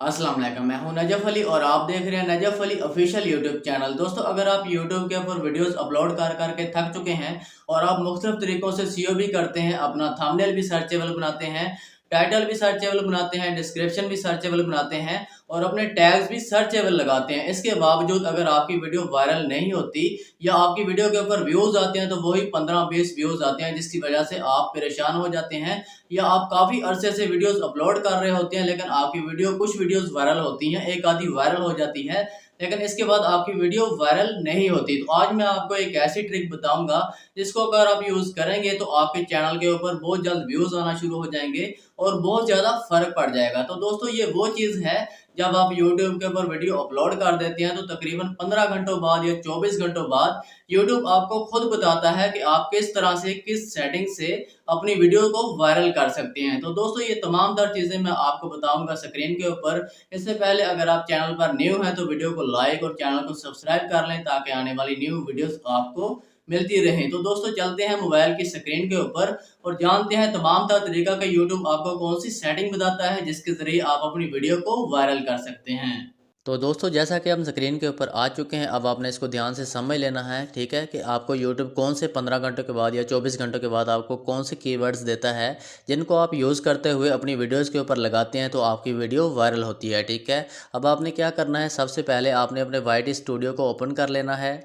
अस्सलाम वालेकुम, मैं हूं नजफ अली और आप देख रहे हैं Najaf Ali official YouTube channel. दोस्तों, अगर आप यूट्यूब के ऊपर वीडियोस अपलोड कर करके थक चुके हैं और आप मुख्तलिफ तरीकों से सीओ भी करते हैं, अपना थंबनेल भी सर्चेबल बनाते हैं, टाइटल भी सर्चेबल बनाते हैं, डिस्क्रिप्शन भी सर्चेबल बनाते हैं और अपने टैग्स भी सर्चेबल लगाते हैं, इसके बावजूद अगर आपकी वीडियो वायरल नहीं होती या आपकी वीडियो के ऊपर व्यूज आते हैं तो वही 15-20 व्यूज आते हैं, जिसकी वजह से आप परेशान हो जाते हैं या आप काफी अरसे से वीडियोस अपलोड कर रहे होते हैं लेकिन आपकी वीडियो कुछ वीडियोस वायरल होती हैं, एक आधी वायरल हो जाती है लेकिन इसके बाद आपकी वीडियो वायरल नहीं होती। तो आज मैं आपको एक ऐसी ट्रिक बताऊंगा जिसको अगर आप यूज करेंगे तो आपके चैनल के ऊपर बहुत जल्द व्यूज आना शुरू हो जाएंगे और बहुत ज्यादा फर्क पड़ जाएगा। तो दोस्तों, ये वो चीज है, जब आप YouTube के ऊपर वीडियो अपलोड कर देते हैं तो तकरीबन 15 घंटों बाद या 24 घंटों बाद YouTube आपको खुद बताता है कि आप किस तरह से, किस सेटिंग से अपनी वीडियो को वायरल कर सकते हैं। तो दोस्तों, ये तमाम तर चीजें मैं आपको बताऊंगा स्क्रीन के ऊपर। इससे पहले अगर आप चैनल पर न्यू हैं तो वीडियो को लाइक और चैनल को सब्सक्राइब कर लें ताकि आने वाली न्यू वीडियोस आपको मिलती रहें। तो दोस्तों, चलते हैं मोबाइल की स्क्रीन के ऊपर और जानते हैं तमाम तरह तरीका का यूट्यूब आपको कौन सी सेटिंग बताता है जिसके जरिए आप अपनी वीडियो को वायरल कर सकते हैं। तो दोस्तों, जैसा कि हम स्क्रीन के ऊपर आ चुके हैं, अब आपने इसको ध्यान से समझ लेना है, ठीक है, कि आपको यूट्यूब कौन से 15 घंटों के बाद या 24 घंटों के बाद आपको कौन से कीवर्ड्स देता है जिनको आप यूज़ करते हुए अपनी वीडियोस के ऊपर लगाते हैं तो आपकी वीडियो वायरल होती है। ठीक है, अब आपने क्या करना है, सबसे पहले आपने अपने वाइट स्टूडियो को ओपन कर लेना है।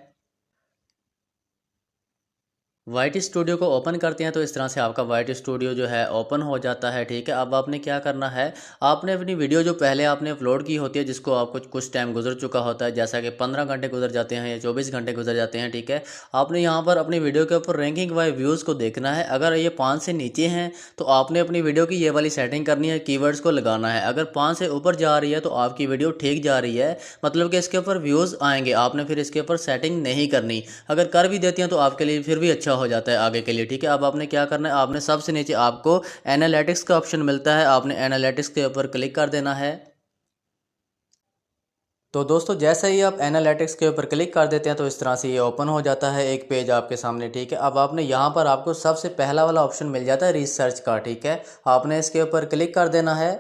वाइट स्टूडियो को ओपन करते हैं तो इस तरह से आपका वाइट स्टूडियो जो है ओपन हो जाता है। ठीक है, अब आपने क्या करना है, आपने अपनी वीडियो जो पहले आपने अपलोड की होती है जिसको आपको कुछ टाइम गुजर चुका होता है, जैसा कि 15 घंटे गुजर जाते हैं या 24 घंटे गुजर जाते हैं, ठीक है, आपने यहाँ पर अपनी वीडियो के ऊपर रैंकिंग वाई व्यूज़ को देखना है। अगर ये 5 से नीचे हैं तो आपने अपनी वीडियो की ये वाली सेटिंग करनी है, कीवर्ड्स को लगाना है। अगर 5 से ऊपर जा रही है तो आपकी वीडियो ठीक जा रही है, मतलब कि इसके ऊपर व्यूज़ आएंगे, आपने फिर इसके ऊपर सेटिंग नहीं करनी। अगर कर भी देती हैं तो आपके लिए फिर भी अच्छा हो जाता है आगे के लिए। ठीक है, अब आपने क्या करना है, आपने सबसे नीचे आपको एनालिटिक्स का ऑप्शन मिलता है, आपने एनालिटिक्स के ऊपर क्लिक कर देना है। तो दोस्तों, जैसे ही आप एनालिटिक्स के ऊपर क्लिक कर देते हैं तो इस तरह से ये ओपन हो जाता है एक पेज आपके सामने। ठीक है, अब आपने यहाँ पर आपको सबसे पहला वाला ऑप्शन मिल जाता है रिसर्च का। ठीक है, आपने इसके ऊपर क्लिक कर देना है।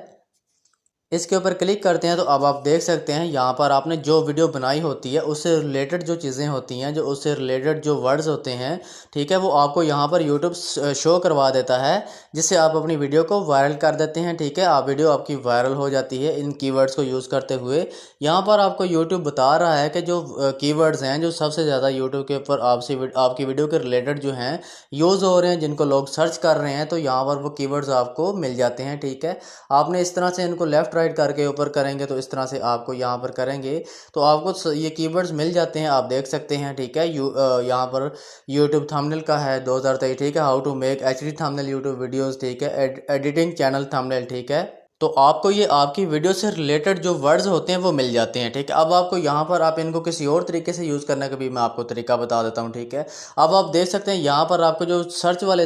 इसके ऊपर क्लिक करते हैं तो अब आप देख सकते हैं यहाँ पर आपने जो वीडियो बनाई होती है उससे रिलेटेड जो चीज़ें होती हैं, जो उससे रिलेटेड जो वर्ड्स होते हैं, ठीक है, वो आपको यहाँ पर यूट्यूब शो करवा देता है, जिससे आप अपनी वीडियो को वायरल कर देते हैं। ठीक है, आप वीडियो आपकी वायरल हो जाती है इन कीवर्ड्स को यूज़ करते हुए। यहाँ पर आपको यूट्यूब बता रहा है कि जो कीवर्ड्स हैं जो सबसे ज़्यादा यूट्यूब के ऊपर आपकी वीडियो के रिलेटेड जो हैं यूज़ हो रहे हैं, जिनको लोग सर्च कर रहे हैं, तो यहाँ पर वो कीवर्ड्स आपको मिल जाते हैं। ठीक है, आपने इस तरह से इनको लेफ़्ट राइट करके ऊपर करेंगे तो इस तरह से आपको यहाँ पर करेंगे तो आपको ये कीवर्ड्स मिल जाते हैं, आप देख सकते हैं। ठीक है, यहाँ पर यूट्यूब थंबनेल का है 2023। ठीक है, how to make HD thumbnail YouTube videos. ठीक है, एडिटिंग चैनल थंबनेल। ठीक है, तो आपको ये आपकी वीडियो से रिलेटेड जो वर्ड्स होते हैं वो मिल जाते हैं। ठीक है, अब आपको यहाँ पर आप इनको किसी और तरीके से यूज़ करने का भी मैं आपको तरीका बता देता हूँ। ठीक है, अब आप देख सकते हैं यहाँ पर आपको जो सर्च वाले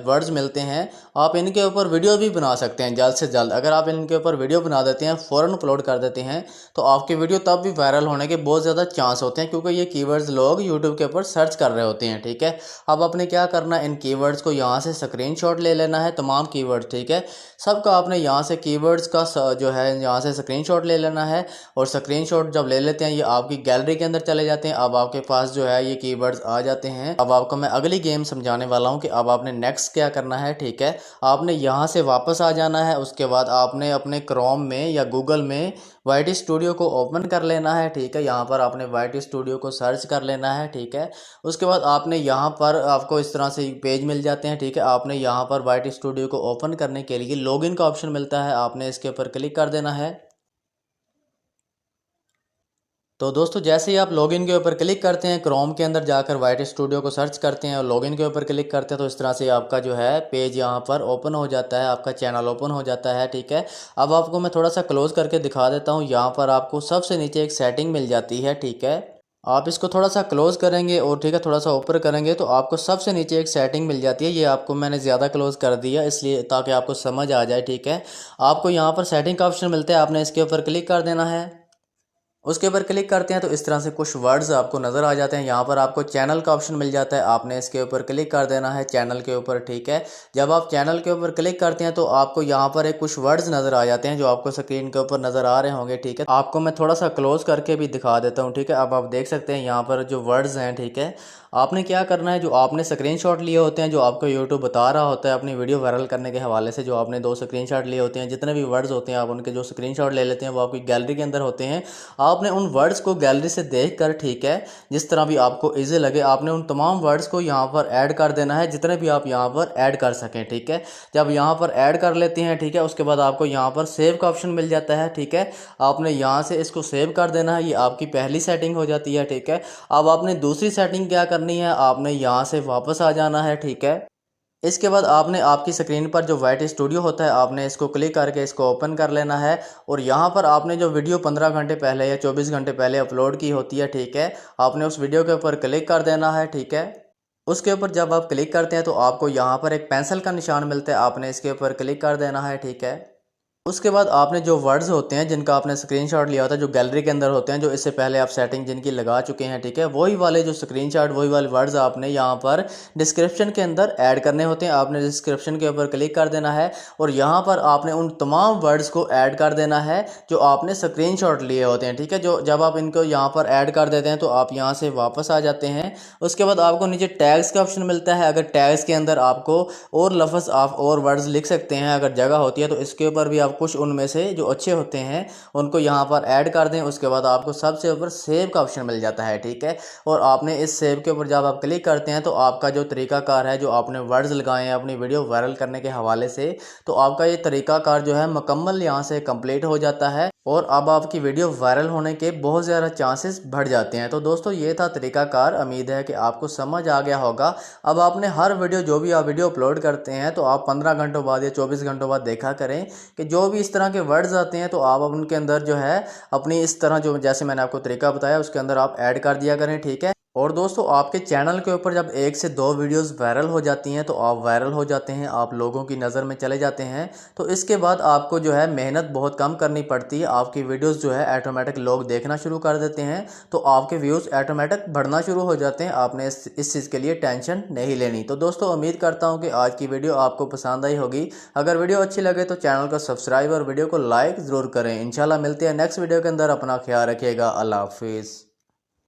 वर्ड्स मिलते हैं, आप इनके ऊपर वीडियो भी बना सकते हैं जल्द से जल्द। अगर आप इनके ऊपर वीडियो बना देते हैं, फ़ौरन अपलोड कर देते हैं, तो आपकी वीडियो तब भी वायरल होने के बहुत ज़्यादा चांस होते हैं, क्योंकि ये कीवर्ड्स लोग यूट्यूब के ऊपर सर्च कर रहे होते हैं। ठीक है, अब आपने क्या करना है, इन कीवर्ड्स को यहाँ से स्क्रीनशॉट ले लेना है, तमाम कीवर्ड्स। ठीक है, सबका आपने यहाँ से कीवर्ड्स का जो है यहाँ से स्क्रीनशॉट ले लेना है और स्क्रीनशॉट जब ले लेते हैं ये आपकी गैलरी के अंदर चले जाते हैं। अब आपके पास जो है ये कीवर्ड्स आ जाते हैं। अब आपको मैं अगली गेम समझाने वाला हूँ कि अब आपने नेक्स्ट क्या करना है। ठीक है, आपने यहाँ से वापस आ जाना है, उसके बाद आपने अपने क्रोम में या गूगल में वाइट स्टूडियो को ओपन कर लेना है। ठीक है, यहाँ पर आपने वाइट स्टूडियो को सर्च कर लेना है। ठीक है, उसके बाद आपने यहाँ पर आपको इस तरह से पेज मिल जाते हैं। ठीक है, आपने यहाँ पर वाइट स्टूडियो को ओपन करने के लिए लॉगिन का ऑप्शन मिलता है, आपने इसके ऊपर क्लिक कर देना है। तो दोस्तों, जैसे ही आप लॉगिन के ऊपर क्लिक करते हैं, क्रोम के अंदर जाकर वाइट स्टूडियो को सर्च करते हैं और लॉगिन के ऊपर क्लिक करते हैं तो इस तरह से आपका जो है पेज यहाँ पर ओपन हो जाता है, आपका चैनल ओपन हो जाता है। ठीक है, अब आपको मैं थोड़ा सा क्लोज करके दिखा देता हूँ। यहाँ पर आपको सबसे नीचे एक सेटिंग मिल जाती है। ठीक है, आप इसको थोड़ा सा क्लोज करेंगे और ठीक है थोड़ा सा ऊपर करेंगे तो आपको सबसे नीचे एक सेटिंग मिल जाती है। ये आपको मैंने ज़्यादा क्लोज कर दिया इसलिए ताकि आपको समझ आ जाए। ठीक है, आपको यहाँ पर सेटिंग का ऑप्शन मिलता है, आपने इसके ऊपर क्लिक कर देना है। उसके ऊपर क्लिक करते हैं तो इस तरह से कुछ वर्ड्स आपको नज़र आ जाते हैं। यहाँ पर आपको चैनल का ऑप्शन मिल जाता है, आपने इसके ऊपर क्लिक कर देना है चैनल के ऊपर, ठीक है। जब आप चैनल के ऊपर क्लिक करते हैं तो आपको यहाँ पर एक कुछ वर्ड्स नज़र आ जाते हैं जो आपको स्क्रीन के ऊपर नज़र आ रहे होंगे, ठीक है। आपको मैं थोड़ा सा क्लोज करके भी दिखा देता हूँ, ठीक है। अब आप देख सकते हैं यहाँ पर जो वर्ड्स हैं, ठीक है। आपने क्या करना है, जो आपने स्क्रीनशॉट लिए होते हैं, जो आपको यूट्यूब बता रहा होता है अपनी वीडियो वायरल करने के हवाले से, जो आपने 2 स्क्रीनशॉट लिए होते हैं, जितने भी वर्ड्स होते हैं आप उनके जो स्क्रीनशॉट ले लेते हैं वो आपकी गैलरी के अंदर होते हैं। आपने उन वर्ड्स को गैलरी से देखकर, ठीक है, जिस तरह भी आपको इजी लगे, आपने उन तमाम वर्ड्स को यहाँ पर ऐड कर देना है, जितने भी आप यहाँ पर ऐड कर सकें, ठीक है। जब यहाँ पर ऐड कर लेते हैं, ठीक है, उसके बाद आपको यहाँ पर सेव का ऑप्शन मिल जाता है, ठीक है। आपने यहाँ से इसको सेव कर देना है, ये आपकी पहली सेटिंग हो जाती है, ठीक है। अब आपने दूसरी सेटिंग क्या करनी है, आपने यहाँ से वापस आ जाना है, ठीक है। इसके बाद आपने आपकी स्क्रीन पर जो वाइट स्टूडियो होता है, आपने इसको क्लिक करके इसको ओपन कर लेना है। और यहाँ पर आपने जो वीडियो 15 घंटे पहले या 24 घंटे पहले अपलोड की होती है, ठीक है, आपने उस वीडियो के ऊपर क्लिक कर देना है, ठीक है। उसके ऊपर जब आप क्लिक करते हैं तो आपको यहाँ पर एक पेंसिल का निशान मिलता है, आपने इसके ऊपर क्लिक कर देना है, ठीक है। उसके बाद आपने जो वर्ड्स होते हैं जिनका आपने स्क्रीनशॉट लिया होता है, जो गैलरी के अंदर होते हैं, जो इससे पहले आप सेटिंग जिनकी लगा चुके हैं, ठीक है, वही वाले जो स्क्रीनशॉट, वही वाले वर्ड्स आपने यहाँ पर डिस्क्रिप्शन के अंदर ऐड करने होते हैं। आपने डिस्क्रिप्शन के ऊपर क्लिक कर देना है और यहाँ पर आपने उन तमाम वर्ड्स को ऐड कर देना है जो आपने स्क्रीनशॉट लिए होते हैं, ठीक है। जो जब आप इनको यहाँ पर ऐड कर देते हैं तो आप यहाँ से वापस आ जाते हैं। उसके बाद आपको नीचे टैग्स का ऑप्शन मिलता है। अगर टैग्स के अंदर आपको और लफ्ज़ आप और वर्ड्स लिख सकते हैं, अगर जगह होती है तो इसके ऊपर भी आप कुछ उनमें से जो अच्छे होते हैं उनको यहाँ पर ऐड कर दें। उसके बाद आपको सबसे ऊपर सेव का ऑप्शन मिल जाता है, ठीक है। और आपने इस सेव के ऊपर जब आप क्लिक करते हैं तो आपका जो तरीकाकार है, जो आपने वर्ड्स लगाए हैं अपनी वीडियो वायरल करने के हवाले से, तो आपका ये तरीकाकार जो है मुकम्मल यहाँ से कंप्लीट हो जाता है और अब आपकी वीडियो वायरल होने के बहुत ज़्यादा चांसेस बढ़ जाते हैं। तो दोस्तों ये था तरीकाकार, उम्मीद है कि आपको समझ आ गया होगा। अब आपने हर वीडियो, जो भी आप वीडियो अपलोड करते हैं, तो आप 15 घंटों बाद या 24 घंटों बाद देखा करें कि जो भी इस तरह के वर्ड्स आते हैं तो आप उनके अंदर जो है अपनी इस तरह, जो जैसे मैंने आपको तरीका बताया, उसके अंदर आप ऐड कर दिया करें, ठीक है। और दोस्तों आपके चैनल के ऊपर जब 1 से 2 वीडियोस वायरल हो जाती हैं तो आप वायरल हो जाते हैं, आप लोगों की नज़र में चले जाते हैं। तो इसके बाद आपको जो है मेहनत बहुत कम करनी पड़ती है, आपकी वीडियोस जो है ऑटोमेटिक लोग देखना शुरू कर देते हैं, तो आपके व्यूज़ ऑटोमेटिक बढ़ना शुरू हो जाते हैं। आपने इस चीज़ के लिए टेंशन नहीं लेनी। तो दोस्तों उम्मीद करता हूँ कि आज की वीडियो आपको पसंद आई होगी। अगर वीडियो अच्छी लगे तो चैनल को सब्सक्राइब और वीडियो को लाइक ज़रूर करें। इंशाल्लाह मिलते हैं नेक्स्ट वीडियो के अंदर। अपना ख्याल रखिएगा। अल्लाह हाफिज़।